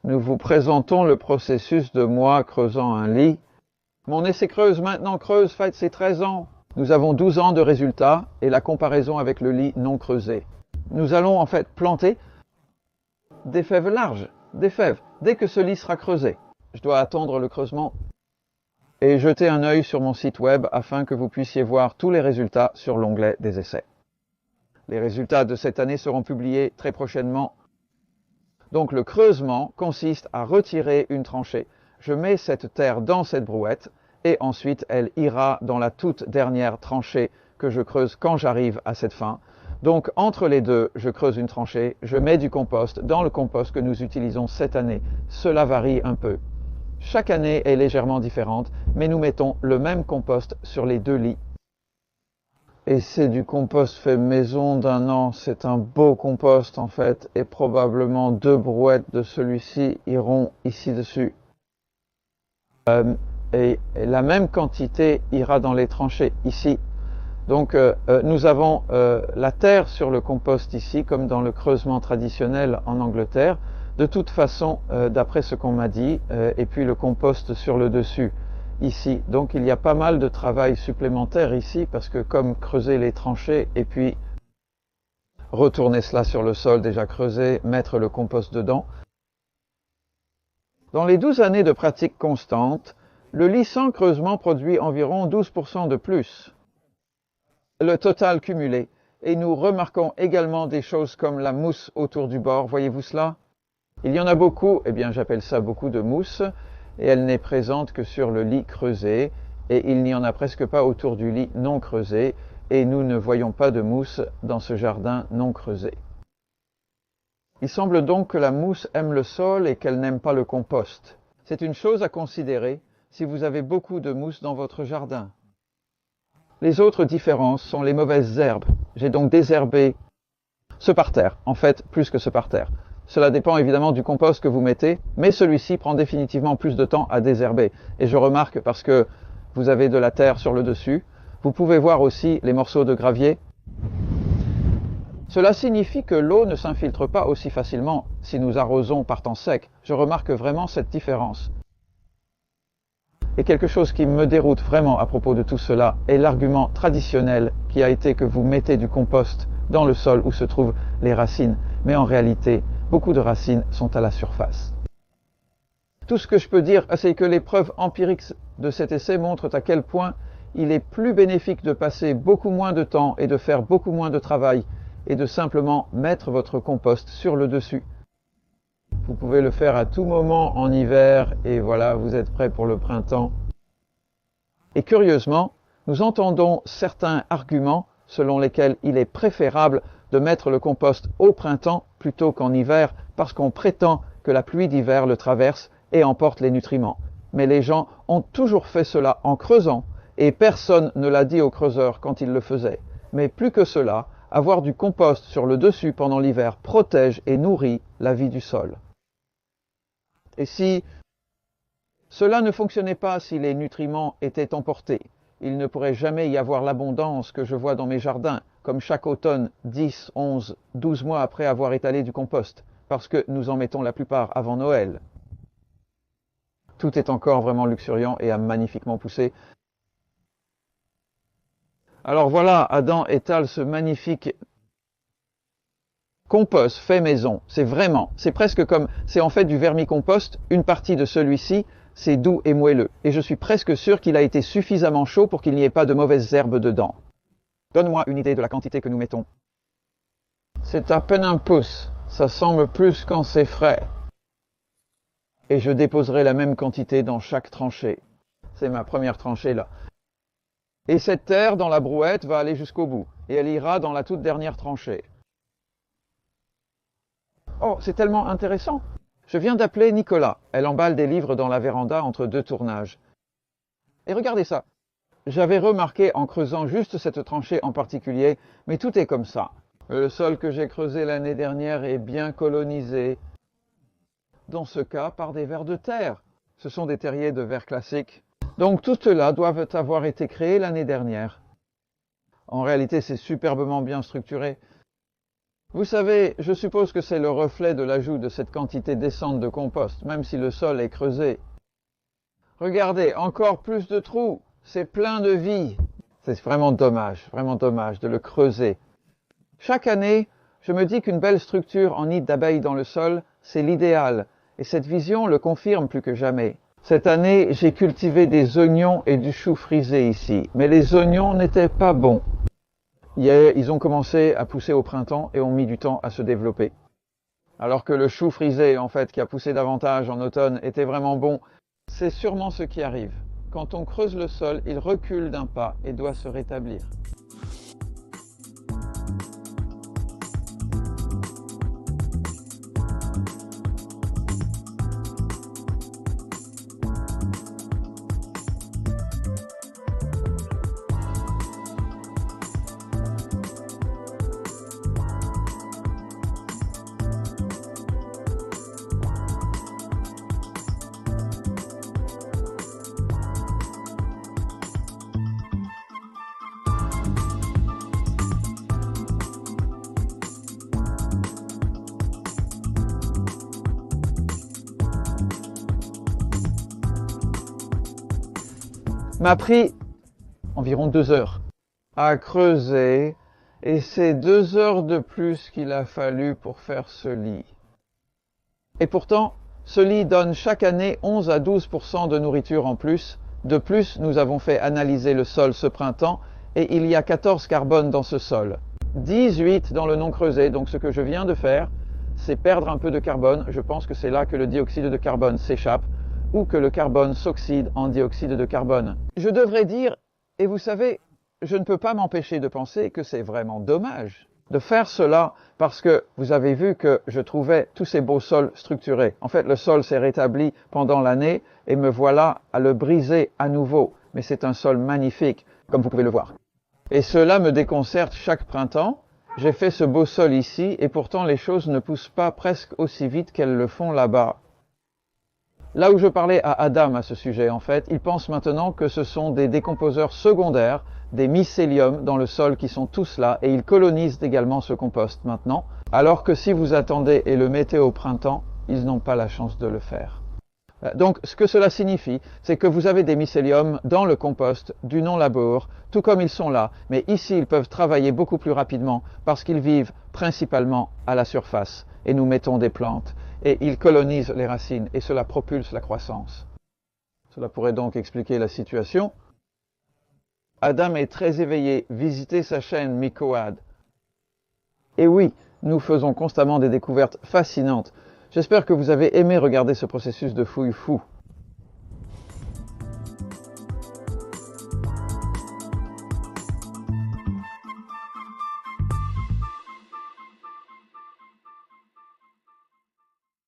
nous vous présentons le processus de moi creusant un lit. Mon essai creuse maintenant creuse fête ses 13 ans. Nous avons 12 ans de résultats et la comparaison avec le lit non creusé. Nous allons en fait planter des fèves larges, des fèves, dès que ce lit sera creusé. Je dois attendre le creusement et jeter un œil sur mon site web afin que vous puissiez voir tous les résultats sur l'onglet des essais. Les résultats de cette année seront publiés très prochainement. Donc le creusement consiste à retirer une tranchée. Je mets cette terre dans cette brouette et ensuite elle ira dans la toute dernière tranchée que je creuse quand j'arrive à cette fin. Donc entre les deux, je creuse une tranchée, je mets du compost dans le compost que nous utilisons cette année. Cela varie un peu. Chaque année est légèrement différente, mais nous mettons le même compost sur les deux lits. Et c'est du compost fait maison d'un an, c'est un beau compost en fait, et probablement 2 brouettes de celui-ci iront ici dessus. Et la même quantité ira dans les tranchées ici. Donc nous avons la terre sur le compost ici, comme dans le creusement traditionnel en Angleterre, de toute façon d'après ce qu'on m'a dit, et puis le compost sur le dessus. Ici. Donc il y a pas mal de travail supplémentaire ici parce que comme creuser les tranchées et puis retourner cela sur le sol déjà creusé, mettre le compost dedans. Dans les 12 années de pratique constante, le lit sans creusement produit environ 12% de plus. Le total cumulé. Et nous remarquons également des choses comme la mousse autour du bord. Voyez-vous cela? Il y en a beaucoup, eh bien j'appelle ça beaucoup de mousse. Et elle n'est présente que sur le lit creusé, et il n'y en a presque pas autour du lit non creusé, et nous ne voyons pas de mousse dans ce jardin non creusé. Il semble donc que la mousse aime le sol et qu'elle n'aime pas le compost. C'est une chose à considérer si vous avez beaucoup de mousse dans votre jardin. Les autres différences sont les mauvaises herbes. J'ai donc désherbé ce parterre, en fait plus que ce parterre. Cela dépend évidemment du compost que vous mettez, mais celui-ci prend définitivement plus de temps à désherber. Et je remarque parce que vous avez de la terre sur le dessus. Vous pouvez voir aussi les morceaux de gravier. Cela signifie que l'eau ne s'infiltre pas aussi facilement si nous arrosons par temps sec. Je remarque vraiment cette différence. Et quelque chose qui me déroute vraiment à propos de tout cela est l'argument traditionnel qui a été que vous mettez du compost dans le sol où se trouvent les racines. Mais en réalité, beaucoup de racines sont à la surface. Tout ce que je peux dire, c'est que les preuves empiriques de cet essai montrent à quel point il est plus bénéfique de passer beaucoup moins de temps et de faire beaucoup moins de travail et de simplement mettre votre compost sur le dessus. Vous pouvez le faire à tout moment en hiver et voilà, vous êtes prêt pour le printemps. Et curieusement, nous entendons certains arguments selon lesquels il est préférable de mettre le compost au printemps plutôt qu'en hiver parce qu'on prétend que la pluie d'hiver le traverse et emporte les nutriments. Mais les gens ont toujours fait cela en creusant et personne ne l'a dit aux creuseurs quand ils le faisaient. Mais plus que cela, avoir du compost sur le dessus pendant l'hiver protège et nourrit la vie du sol. Et si cela ne fonctionnait pas si les nutriments étaient emportés, il ne pourrait jamais y avoir l'abondance que je vois dans mes jardins, comme chaque automne, 10, 11, 12 mois après avoir étalé du compost, parce que nous en mettons la plupart avant Noël. Tout est encore vraiment luxuriant et a magnifiquement poussé. Alors voilà, Adam étale ce magnifique compost fait maison. C'est presque comme, c'est en fait du vermicompost. Une partie de celui-ci, c'est doux et moelleux. Et je suis presque sûr qu'il a été suffisamment chaud pour qu'il n'y ait pas de mauvaises herbes dedans. Donne-moi une idée de la quantité que nous mettons. C'est à peine un pouce. Ça semble plus quand c'est frais. Et je déposerai la même quantité dans chaque tranchée. C'est ma première tranchée là. Et cette terre dans la brouette va aller jusqu'au bout. Et elle ira dans la toute dernière tranchée. Oh, c'est tellement intéressant. Je viens d'appeler Nicolas. Elle emballe des livres dans la véranda entre 2 tournages. Et regardez ça. J'avais remarqué en creusant juste cette tranchée en particulier, mais tout est comme ça. Le sol que j'ai creusé l'année dernière est bien colonisé. Dans ce cas, par des vers de terre. Ce sont des terriers de verre classiques. Donc tout cela doivent avoir été créés l'année dernière. En réalité, c'est superbement bien structuré. Vous savez, je suppose que c'est le reflet de l'ajout de cette quantité décente de compost, même si le sol est creusé. Regardez, encore plus de trous, c'est plein de vie. C'est vraiment dommage de le creuser. Chaque année, je me dis qu'une belle structure en nid d'abeilles dans le sol, c'est l'idéal, et cette vision le confirme plus que jamais. Cette année, j'ai cultivé des oignons et du chou frisé ici, mais les oignons n'étaient pas bons. Ils ont commencé à pousser au printemps et ont mis du temps à se développer. Alors que le chou frisé, en fait, qui a poussé davantage en automne, était vraiment bon. C'est sûrement ce qui arrive. Quand on creuse le sol, il recule d'un pas et doit se rétablir. M'a pris environ 2 heures à creuser, et c'est 2 heures de plus qu'il a fallu pour faire ce lit. Et pourtant, ce lit donne chaque année 11 à 12% de nourriture en plus. De plus, nous avons fait analyser le sol ce printemps, et il y a 14 carbones dans ce sol. 18 dans le non creusé, donc ce que je viens de faire, c'est perdre un peu de carbone. Je pense que c'est là que le dioxyde de carbone s'échappe, ou que le carbone s'oxyde en dioxyde de carbone. Je devrais dire, et vous savez, je ne peux pas m'empêcher de penser que c'est vraiment dommage de faire cela, parce que vous avez vu que je trouvais tous ces beaux sols structurés. En fait, le sol s'est rétabli pendant l'année, et me voilà à le briser à nouveau. Mais c'est un sol magnifique, comme vous pouvez le voir. Et cela me déconcerte chaque printemps. J'ai fait ce beau sol ici, et pourtant les choses ne poussent pas presque aussi vite qu'elles le font là-bas. Là où je parlais à Adam à ce sujet, en fait, il pense maintenant que ce sont des décomposeurs secondaires, des mycéliums dans le sol qui sont tous là, et ils colonisent également ce compost maintenant, alors que si vous attendez et le mettez au printemps, ils n'ont pas la chance de le faire. Donc, ce que cela signifie, c'est que vous avez des mycéliums dans le compost du non-labour, tout comme ils sont là, mais ici ils peuvent travailler beaucoup plus rapidement parce qu'ils vivent principalement à la surface, et nous mettons des plantes. Et ils colonisent les racines, et cela propulse la croissance. Cela pourrait donc expliquer la situation. Adam est très éveillé, visitez sa chaîne Mycoad. Et oui, nous faisons constamment des découvertes fascinantes. J'espère que vous avez aimé regarder ce processus de fouille fou.